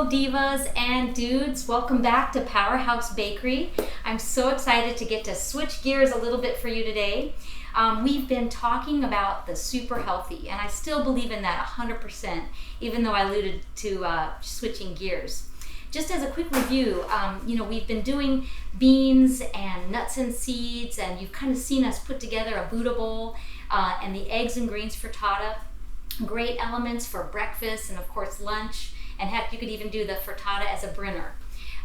Hello divas and dudes, welcome back to Powerhouse Bakery. I'm so excited to get to switch gears a little bit for you today. We've been talking about the super healthy, and I still believe in that 100%, even though I alluded to switching gears. Just as a quick review, we've been doing beans and nuts and seeds, and you've kind of seen us put together a Buddha bowl and the eggs and greens frittata. Great elements for breakfast and of course lunch, and heck, you could even do the frittata as a brinner.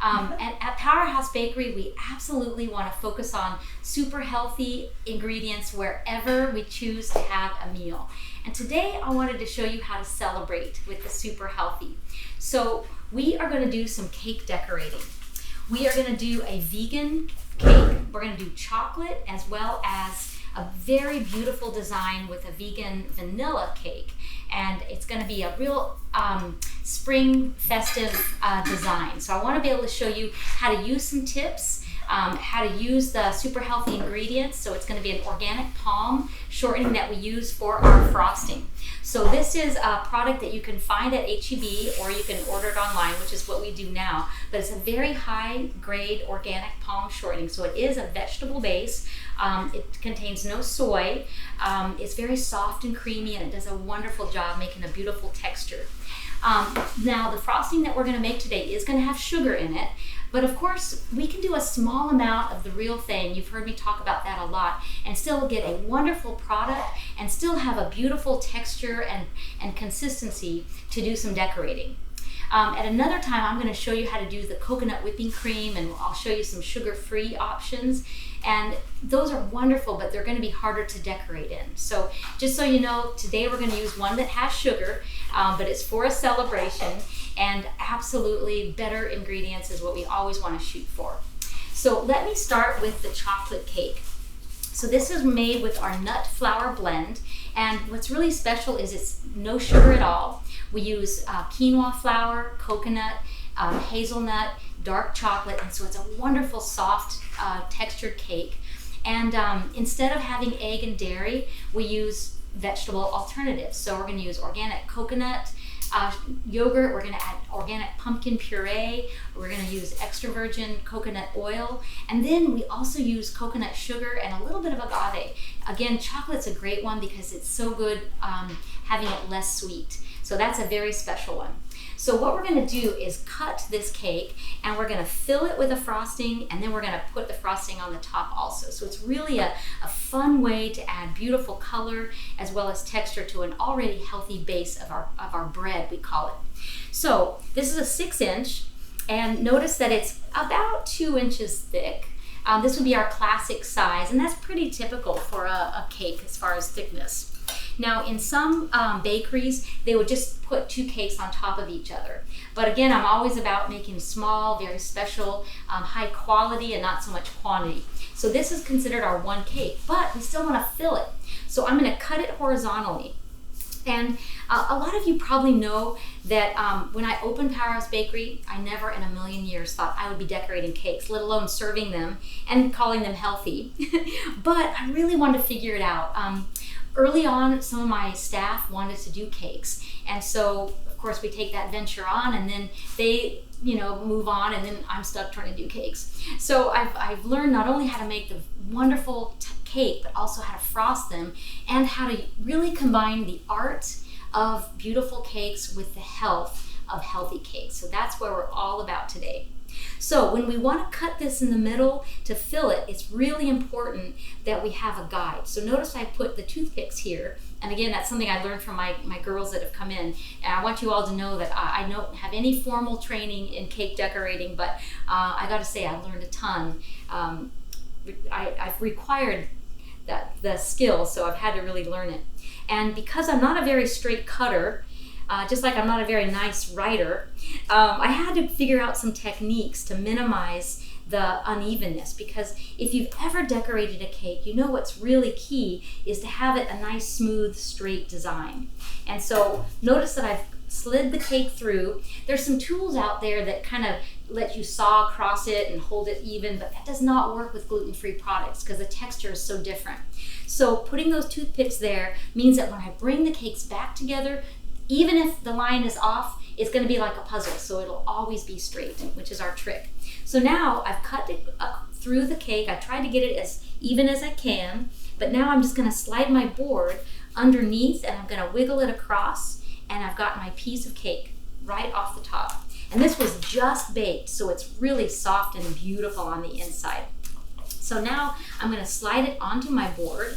And at Powerhouse Bakery, we absolutely want to focus on super healthy ingredients wherever we choose to have a meal. And today I wanted to show you how to celebrate with the super healthy. So we are going to do some cake decorating. We are going to do a vegan cake. We're going to do chocolate as well as a very beautiful design with a vegan vanilla cake. And it's going to be a real spring festive design. So I want to be able to show you how to use some tips, how to use the super healthy ingredients. So it's going to be an organic palm shortening that we use for our frosting. So this is a product that you can find at H-E-B, or you can order it online, which is what we do now. But it's a very high grade organic palm shortening. So it is a vegetable base. It contains no soy. It's very soft and creamy, and it does a wonderful job making a beautiful texture. Now the frosting that we're going to make today is going to have sugar in it, but of course we can do a small amount of the real thing. You've heard me talk about that a lot, and still get a wonderful product and still have a beautiful texture and consistency to do some decorating. At another time, I'm going to show you how to do the coconut whipping cream, and I'll show you some sugar-free options. And those are wonderful, but they're going to be harder to decorate in. So just so you know, today we're going to use one that has sugar, but it's for a celebration, and absolutely better ingredients is what we always want to shoot for. So let me start with the chocolate cake. So this is made with our nut flour blend, and what's really special is it's no sugar at all. We use quinoa flour, coconut, hazelnut, dark chocolate, and so it's a wonderful soft textured cake. And instead of having egg and dairy, we use vegetable alternatives. So we're going to use organic coconut yogurt, we're going to add organic pumpkin puree, we're going to use extra virgin coconut oil, and then we also use coconut sugar and a little bit of agave. Again, chocolate's a great one because it's so good having it less sweet. So that's a very special one. So what we're going to do is cut this cake, and we're going to fill it with a frosting, and then we're going to put the frosting on the top also. So it's really a fun way to add beautiful color as well as texture to an already healthy base of our bread, we call it. So this is a 6-inch, and notice that it's about 2 inches thick. This would be our classic size, and that's pretty typical for a cake as far as thickness. Now in some bakeries, they would just put 2 cakes on top of each other. But again, I'm always about making small, very special, high quality and not so much quantity. So this is considered our 1 cake, but we still want to fill it. So I'm going to cut it horizontally. And a lot of you probably know that when I opened Powerhouse Bakery, I never in a million years thought I would be decorating cakes, let alone serving them and calling them healthy. But I really wanted to figure it out. Early on, some of my staff wanted to do cakes, and so of course we take that venture on, and then they move on, and then I'm stuck trying to do cakes. So I've learned not only how to make the wonderful cake, but also how to frost them and how to really combine the art of beautiful cakes with the health of healthy cakes. So that's where we're all about today. So when we want to cut this in the middle to fill it, it's really important that we have a guide. So notice I put the toothpicks here. And again, that's something I learned from my girls that have come in. And I want you all to know that I don't have any formal training in cake decorating, but I got to say I've learned a ton. I've required the skill, so I've had to really learn it. And because I'm not a very straight cutter, just like I'm not a very nice writer, I had to figure out some techniques to minimize the unevenness, because if you've ever decorated a cake, you know what's really key is to have it a nice, smooth, straight design. And so notice that I've slid the cake through. There's some tools out there that kind of let you saw across it and hold it even, but that does not work with gluten-free products because the texture is so different. So putting those toothpicks there means that when I bring the cakes back together, even if the line is off, it's going to be like a puzzle, so it'll always be straight, which is our trick. So now I've cut it through the cake. I tried to get it as even as I can, but now I'm just going to slide my board underneath and I'm going to wiggle it across, and I've got my piece of cake right off the top. And this was just baked, so it's really soft and beautiful on the inside. So now I'm going to slide it onto my board,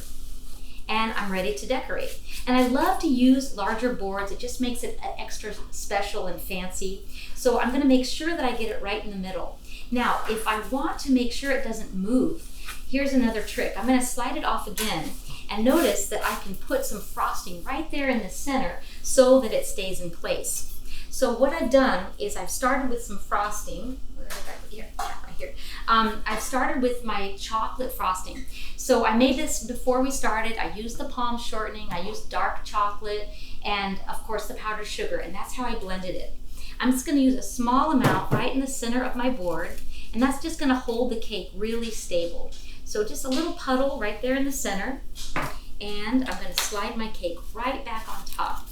and I'm ready to decorate. And I love to use larger boards. It just makes it extra special and fancy. So I'm going to make sure that I get it right in the middle. Now, if I want to make sure it doesn't move, here's another trick. I'm going to slide it off again, and notice that I can put some frosting right there in the center so that it stays in place. So what I've done is I've started with some frosting. Where is that? Here, right here. I've started with my chocolate frosting. So I made this before we started. I used the palm shortening, I used dark chocolate, and of course the powdered sugar, and that's how I blended it. I'm just going to use a small amount right in the center of my board, and that's just going to hold the cake really stable. So just a little puddle right there in the center, and I'm going to slide my cake right back on top.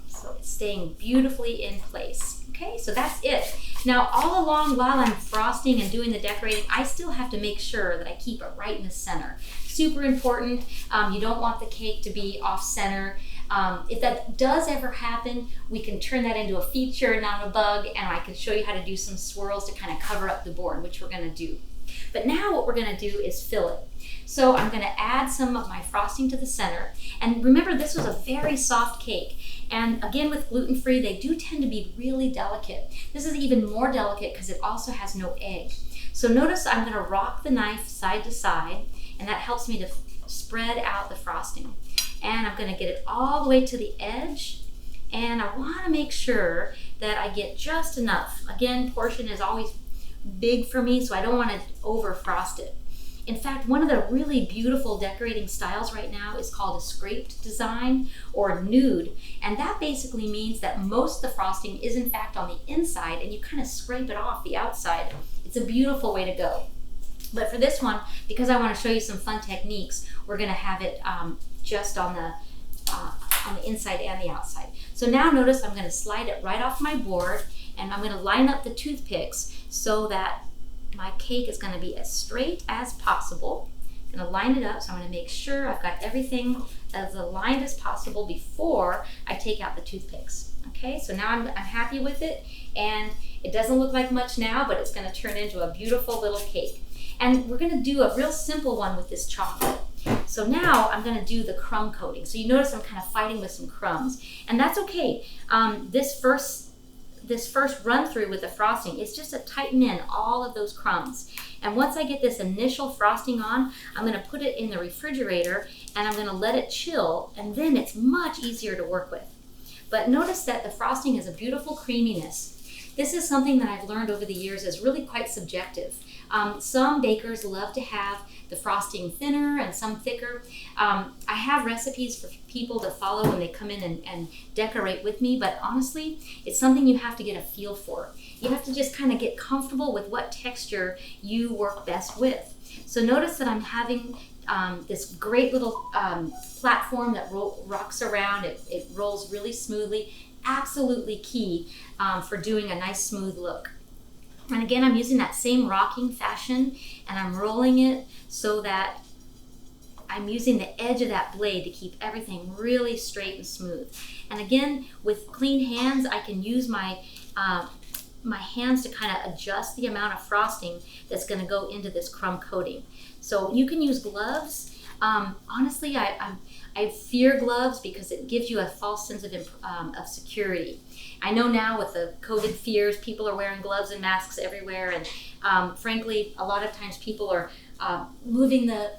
So it's staying beautifully in place. Okay, so that's it. Now, all along while I'm frosting and doing the decorating, I still have to make sure that I keep it right in the center. Super important. You don't want the cake to be off center. If that does ever happen, we can turn that into a feature, not a bug, and I can show you how to do some swirls to kind of cover up the board, which we're going to do. But now what we're going to do is fill it. So I'm going to add some of my frosting to the center. And remember, this was a very soft cake. And again, with gluten-free, they do tend to be really delicate. This is even more delicate because it also has no egg. So notice I'm going to rock the knife side to side, and that helps me to spread out the frosting. And I'm going to get it all the way to the edge, and I want to make sure that I get just enough. Again, portion is always big for me, so I don't want to over frost it. In fact, one of the really beautiful decorating styles right now is called a scraped design or nude, and that basically means that most of the frosting is in fact on the inside, and you kind of scrape it off the outside. It's a beautiful way to go. But for this one, because I want to show you some fun techniques, we're going to have it just on the inside and the outside. So now notice I'm going to slide it right off my board, and I'm going to line up the toothpicks so that my cake is going to be as straight as possible. I'm going to line it up, so I'm going to make sure I've got everything as aligned as possible before I take out the toothpicks. Okay, so now I'm happy with it, and it doesn't look like much now, but it's going to turn into a beautiful little cake. And we're going to do a real simple one with this chocolate. So now I'm going to do the crumb coating. So you notice I'm kind of fighting with some crumbs, and that's okay. This first run through with the frosting is just to tighten in all of those crumbs. And once I get this initial frosting on, I'm going to put it in the refrigerator, and I'm going to let it chill, and then it's much easier to work with. But notice that the frosting is a beautiful creaminess. This is something that I've learned over the years is really quite subjective. Some bakers love to have the frosting thinner and some thicker. I have recipes for people to follow when they come in and decorate with me, but honestly, it's something you have to get a feel for. You have to just kind of get comfortable with what texture you work best with. So notice that I'm having this great little platform that rocks around. It rolls really smoothly. Absolutely key for doing a nice smooth look. And again, I'm using that same rocking fashion, and I'm rolling it so that I'm using the edge of that blade to keep everything really straight and smooth. And again, with clean hands, I can use my hands to kind of adjust the amount of frosting that's going to go into this crumb coating. So you can use gloves. Honestly, I fear gloves because it gives you a false sense of security. I know now with the COVID fears, people are wearing gloves and masks everywhere, and frankly, a lot of times people are moving the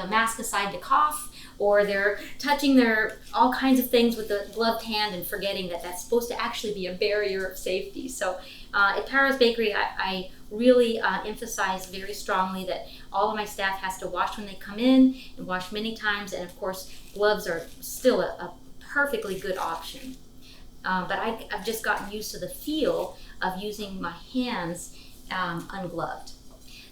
mask aside to cough, or they're touching their all kinds of things with the gloved hand and forgetting that that's supposed to actually be a barrier of safety. So at Powerhouse Bakery, I really emphasize very strongly that all of my staff has to wash when they come in and wash many times, and of course gloves are still a perfectly good option. But I've just gotten used to the feel of using my hands ungloved.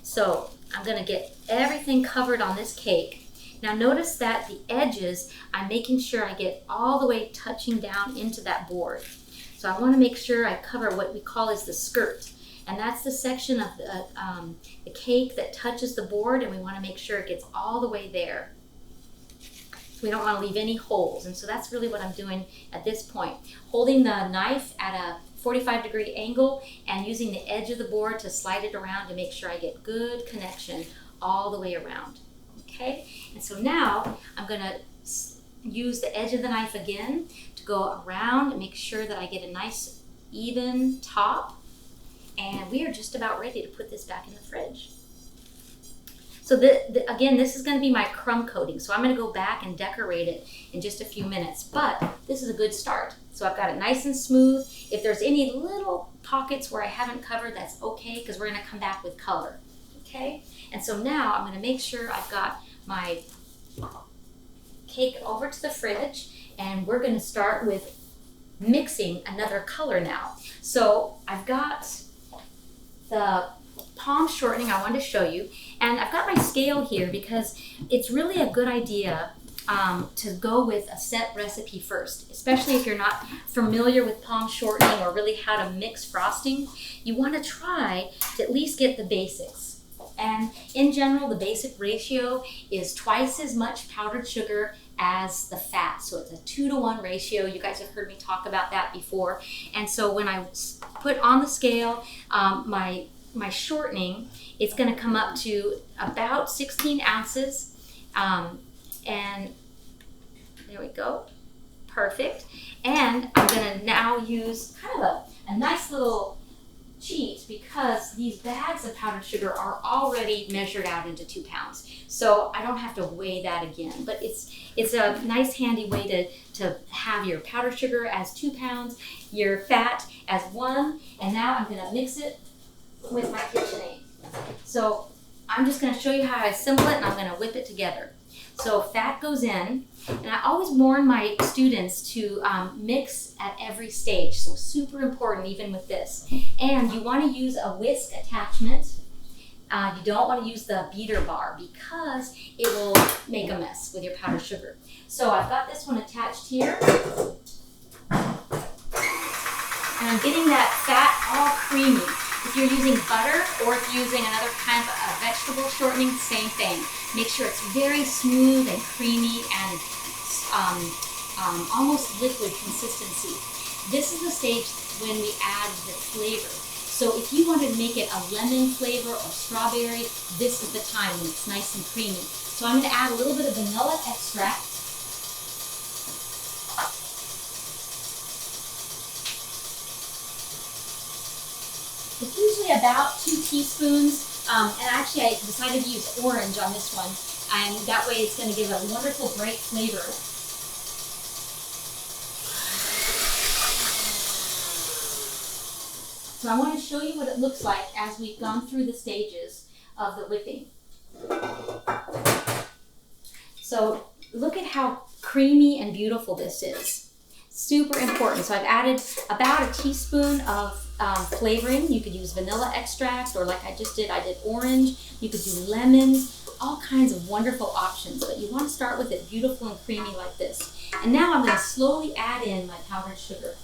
So I'm going to get everything covered on this cake, Now notice that the edges, I'm making sure I get all the way touching down into that board. So I want to make sure I cover what we call is the skirt. And that's the section of the cake that touches the board, and we want to make sure it gets all the way there. We don't want to leave any holes, and so that's really what I'm doing at this point. Holding the knife at a 45-degree angle and using the edge of the board to slide it around to make sure I get good connection all the way around. Okay, and so now I'm going to use the edge of the knife again to go around and make sure that I get a nice even top, and we are just about ready to put this back in the fridge. So again, this is going to be my crumb coating, so I'm going to go back and decorate it in just a few minutes, but this is a good start. So I've got it nice and smooth. If there's any little pockets where I haven't covered, that's okay, because we're going to come back with color. Okay, and so now I'm going to make sure I've got my cake over to the fridge, and we're going to start with mixing another color now. So I've got the palm shortening I wanted to show you, and I've got my scale here because it's really a good idea to go with a set recipe first, especially if you're not familiar with palm shortening or really how to mix frosting. You want to try to at least get the basics. And in general, the basic ratio is twice as much powdered sugar as the fat. So it's a 2-to-1 ratio. You guys have heard me talk about that before. And so when I put on the scale my shortening, it's going to come up to about 16 ounces. And there we go. Perfect. And I'm going to now use kind of a nice little cheat, because these bags of powdered sugar are already measured out into 2 pounds. So I don't have to weigh that again. But it's a nice handy way to have your powdered sugar as 2 pounds, your fat as 1, and now I'm going to mix it with my KitchenAid. So I'm just going to show you how I assemble it, and I'm going to whip it together. So fat goes in, and I always warn my students to mix at every stage. So super important even with this. And you want to use a whisk attachment. You don't want to use the beater bar because it will make a mess with your powdered sugar. So I've got this one attached here. And I'm getting that fat all creamy. If you're using butter or if you're using another kind of vegetable shortening, same thing. Make sure it's very smooth and creamy and almost liquid consistency. This is the stage when we add the flavor. So if you wanted to make it a lemon flavor or strawberry, this is the time when it's nice and creamy. So I'm going to add a little bit of vanilla extract. It's usually about 2 teaspoons, and actually I decided to use orange on this one, and that way it's going to give a wonderful bright flavor. So I want to show you what it looks like as we've gone through the stages of the whipping. So look at how creamy and beautiful this is. Super important. So I've added about a teaspoon of flavoring. You could use vanilla extract, or like I just did, I did orange. You could do lemon, all kinds of wonderful options, but you want to start with it beautiful and creamy like this. And now I'm going to slowly add in my powdered sugar.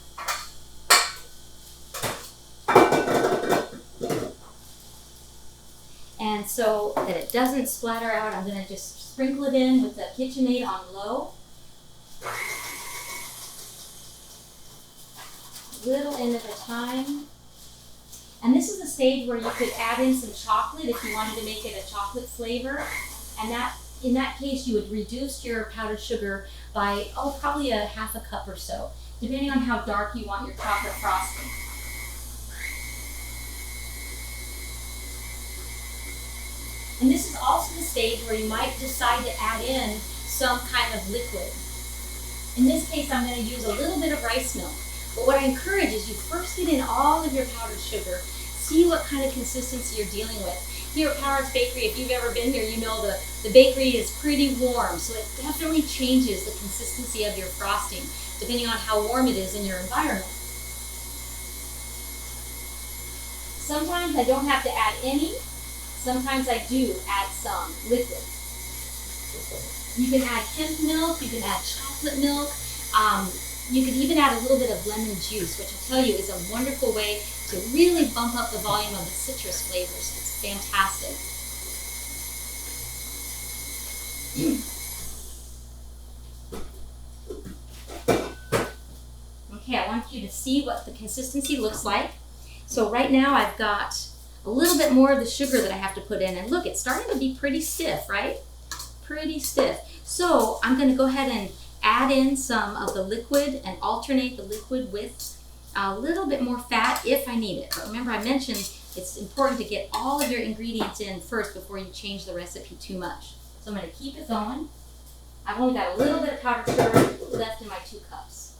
And so that it doesn't splatter out, I'm going to just sprinkle it in with the KitchenAid on low. Little end at a time. And this is the stage where you could add in some chocolate if you wanted to make it a chocolate flavor. And in that case, you would reduce your powdered sugar by, probably a half a cup or so, depending on how dark you want your chocolate frosting. And this is also the stage where you might decide to add in some kind of liquid. In this case, I'm going to use a little bit of rice milk. But what I encourage is you first get in all of your powdered sugar, see what kind of consistency you're dealing with. Here at Powerhouse Bakery, if you've ever been here, you know the bakery is pretty warm, so it definitely changes the consistency of your frosting, depending on how warm it is in your environment. Sometimes I don't have to add any, sometimes I do add some liquid. You can add hemp milk, you can add chocolate milk, you can even add a little bit of lemon juice, which I'll tell you is a wonderful way to really bump up the volume of the citrus flavors. It's fantastic. Okay, I want you to see what the consistency looks like. So right now I've got a little bit more of the sugar that I have to put in, and look, it's starting to be pretty stiff, right? Pretty stiff. So I'm going to go ahead and add in some of the liquid and alternate the liquid with a little bit more fat if I need it. But remember, I mentioned it's important to get all of your ingredients in first before you change the recipe too much. So I'm going to keep it going. I've only got a little bit of powdered sugar left in my 2 cups.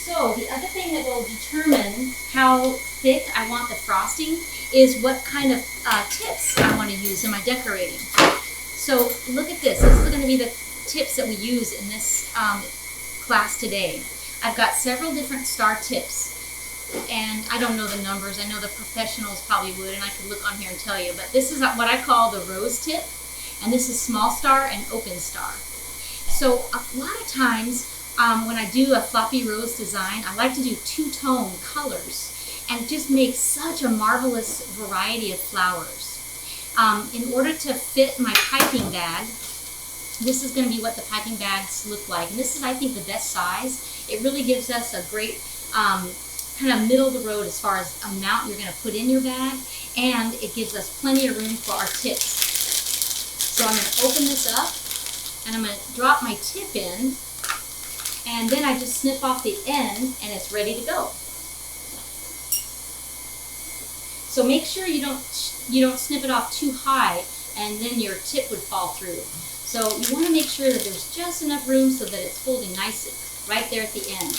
So the other thing that will determine how thick I want the frosting is what kind of tips I want to use in my decorating. So look at this. This is going to be the tips that we use in this class today. I've got several different star tips, and I don't know the numbers. I know the professionals probably would, and I could look on here and tell you, but this is what I call the rose tip, and this is small star and open star. So a lot of times when I do a floppy rose design, I like to do 2-tone colors and just make such a marvelous variety of flowers. In order to fit my piping bag, this is going to be what the piping bags look like. And this is, I think, the best size. It really gives us a great kind of middle of the road as far as amount you're going to put in your bag, and it gives us plenty of room for our tips. So I'm going to open this up, and I'm going to drop my tip in, and then I just snip off the end, and it's ready to go. So make sure you don't snip it off too high, and then your tip would fall through. So you want to make sure that there's just enough room so that it's folding nicely right there at the end.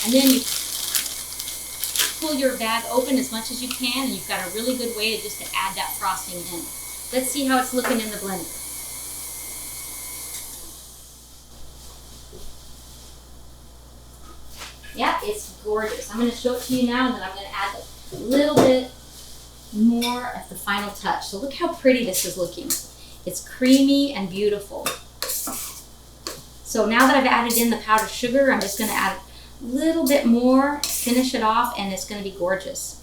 And then you pull your bag open as much as you can, and you've got a really good way to add that frosting in. Let's see how it's looking in the blender. Yep, it's gorgeous. I'm going to show it to you now, and then I'm going to add a little bit more of the final touch. So look how pretty this is looking. It's creamy and beautiful. So now that I've added in the powdered sugar, I'm just going to add a little bit more, finish it off, and it's going to be gorgeous.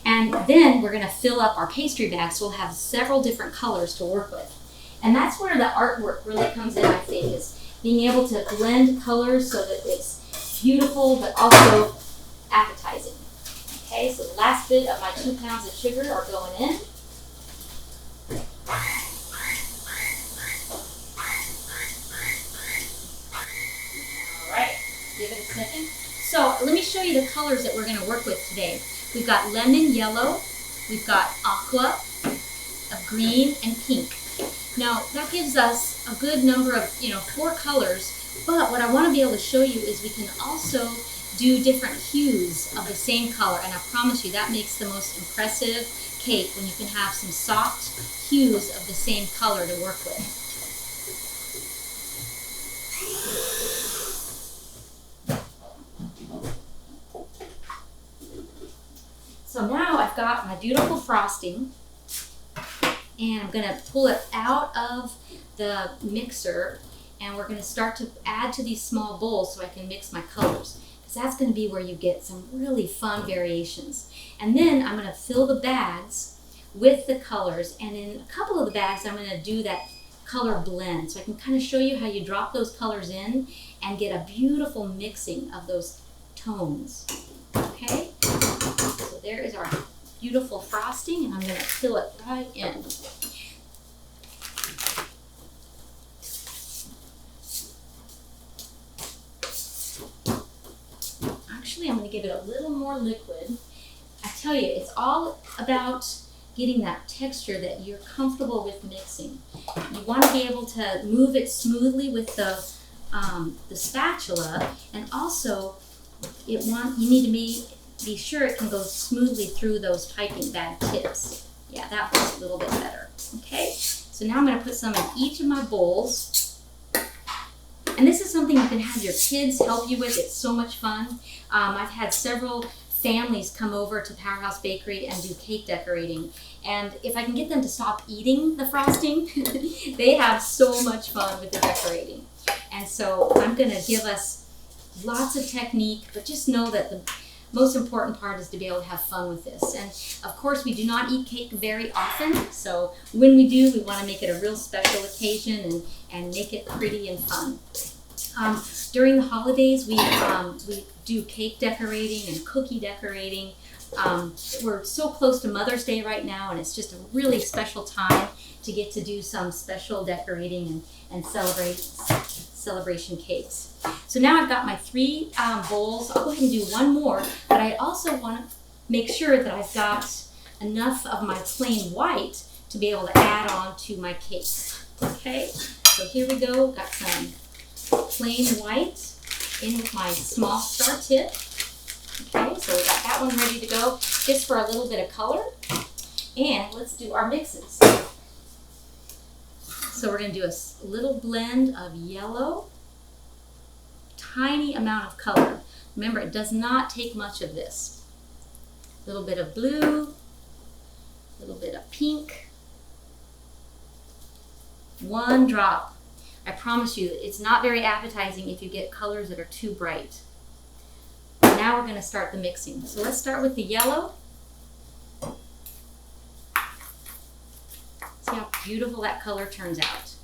And then we're going to fill up our pastry bag, so we'll have several different colors to work with. And that's where the artwork really comes in, I think, is being able to blend colors so that it's beautiful but also appetizing. Okay, so the last bit of my 2 pounds of sugar are going in. Alright, give it a second. So let me show you the colors that we're going to work with today. We've got lemon yellow, we've got aqua, of green, and pink. Now that gives us a good number of, 4 colors, but what I want to be able to show you is we can also do different hues of the same color, and I promise you that makes the most impressive cake when you can have some soft hues of the same color to work with. So now I've got my beautiful frosting, and I'm going to pull it out of the mixer, and we're going to start to add to these small bowls so I can mix my colors. Because that's going to be where you get some really fun variations. And then I'm going to fill the bags with the colors, and in a couple of the bags I'm going to do that color blend, so I can kind of show you how you drop those colors in and get a beautiful mixing of those tones. Okay, so there is our beautiful frosting, and I'm going to fill it right in. Actually, I'm going to give it a little more liquid. I tell you, it's all about getting that texture that you're comfortable with mixing. You want to be able to move it smoothly with the spatula, and also you need to be sure it can go smoothly through those piping bag tips. Yeah, that was a little bit better. Okay, so now I'm going to put some in each of my bowls. And this is something you can have your kids help you with. It's so much fun. I've had several families come over to Powerhouse Bakery and do cake decorating. And if I can get them to stop eating the frosting, they have so much fun with the decorating. And so I'm going to give us lots of technique, but just know that the most important part is to be able to have fun with this. And of course, we do not eat cake very often, so when we do, we want to make it a real special occasion and make it pretty and fun. During the holidays, we do cake decorating and cookie decorating. We're so close to Mother's Day right now, and it's just a really special time to get to do some special decorating and celebration cakes. So now I've got my 3 bowls. I'll go ahead and do one more, but I also want to make sure that I've got enough of my plain white to be able to add on to my cakes. Okay, so here we go. Got some plain white in with my small star tip. Okay, so we got that one ready to go, just for a little bit of color. And let's do our mixes. So we're going to do a little blend of yellow, tiny amount of color. Remember, it does not take much of this. A little bit of blue, a little bit of pink, 1 drop. I promise you, it's not very appetizing if you get colors that are too bright. Now we're going to start the mixing. So let's start with the yellow. See how beautiful that color turns out.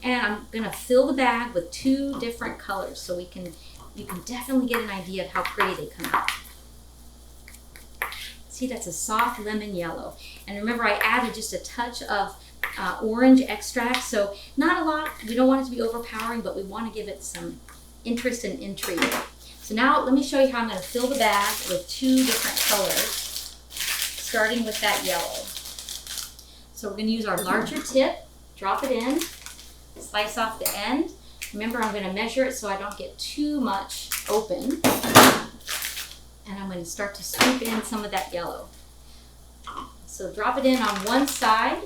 And I'm going to fill the bag with 2 different colors so you can definitely get an idea of how pretty they come out. See, that's a soft lemon yellow. And remember, I added just a touch of orange extract, so not a lot. We don't want it to be overpowering, but we want to give it some interest and intrigue. So now let me show you how I'm going to fill the bag with 2 different colors, starting with that yellow. So we're going to use our larger tip, drop it in, slice off the end. Remember, I'm going to measure it so I don't get too much open. And I'm going to start to scoop in some of that yellow. So drop it in on one side.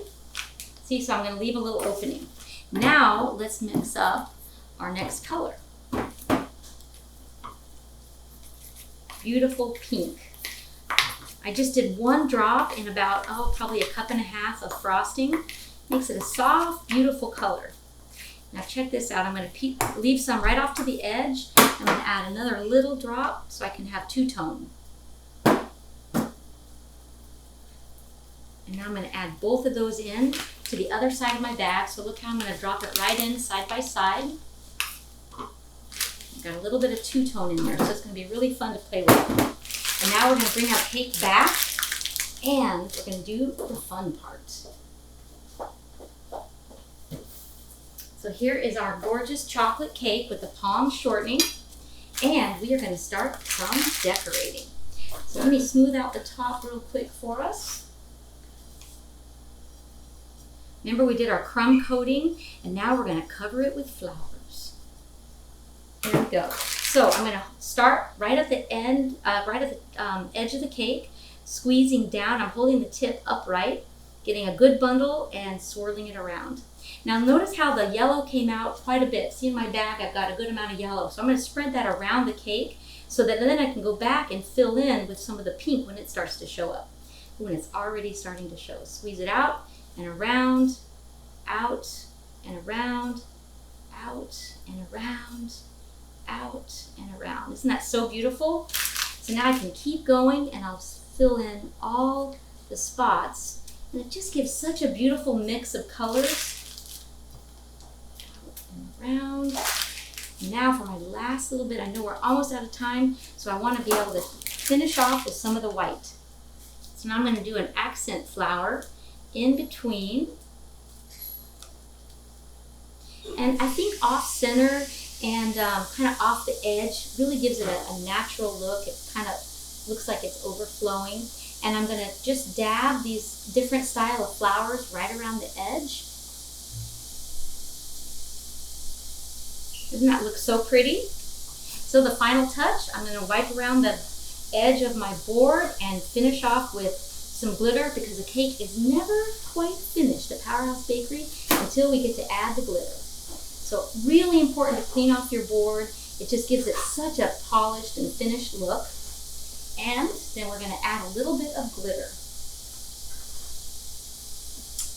See, so I'm going to leave a little opening. Now let's mix up our next color. Beautiful pink. I just did 1 drop in about, probably a 1.5 cups of frosting. Makes it a soft, beautiful color. Now check this out. I'm going to leave some right off to the edge. I'm going to add another little drop so I can have 2-tone. And now I'm going to add both of those in to the other side of my bag. So look how I'm going to drop it right in side by side. I've got a little bit of 2-tone in there, so it's going to be really fun to play with. And now we're going to bring our cake back, and we're going to do the fun part. So here is our gorgeous chocolate cake with the palm shortening, and we are going to start some decorating. So let me smooth out the top real quick for us. Remember, we did our crumb coating, and now we're going to cover it with flowers. Here we go. So I'm going to start right at the end, edge of the cake, squeezing down. I'm holding the tip upright, getting a good bundle and swirling it around. Now notice how the yellow came out quite a bit. See, in my bag, I've got a good amount of yellow. So I'm going to spread that around the cake so that then I can go back and fill in with some of the pink when it starts to show up. When it's already starting to show. Squeeze it out and around, out and around, out and around, out and around. Isn't that so beautiful? So now I can keep going and I'll fill in all the spots. And it just gives such a beautiful mix of colors. Out and around. And now for my last little bit, I know we're almost out of time, so I want to be able to finish off with some of the white. So now I'm going to do an accent flower in between. And I think off center and kind of off the edge really gives it a natural look. It kind of looks like it's overflowing. And I'm going to just dab these different style of flowers right around the edge. Doesn't that look so pretty? So the final touch, I'm going to wipe around the edge of my board and finish off with some glitter, because the cake is never quite finished at Powerhouse Bakery until we get to add the glitter. So really important to clean off your board It just gives it such a polished and finished look. And then we're going to add a little bit of glitter.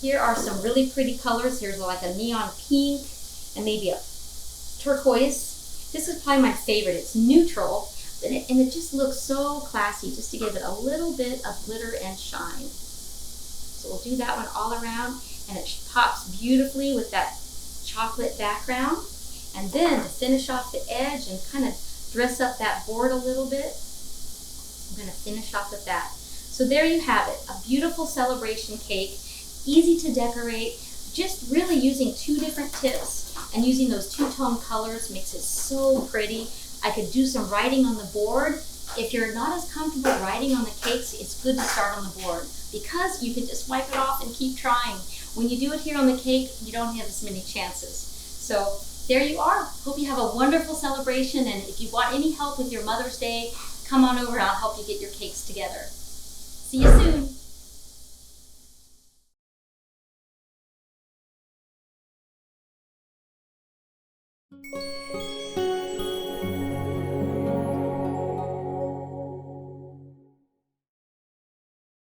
Here are some really pretty colors. Here's like a neon pink and maybe a turquoise. This is probably my favorite. It's neutral, and it just looks so classy, just to give it a little bit of glitter and shine. So we'll do that one all around, and it pops beautifully with that chocolate background. And then to finish off the edge and kind of dress up that board a little bit, I'm going to finish off with that. So there you have it, a beautiful celebration cake, easy to decorate, just really using 2 different tips and using those 2-tone colors makes it so pretty. I could do some writing on the board. If you're not as comfortable writing on the cakes, it's good to start on the board because you can just wipe it off and keep trying. When you do it here on the cake, you don't have as many chances. So there you are. Hope you have a wonderful celebration, and if you want any help with your Mother's Day, come on over and I'll help you get your cakes together. See you soon.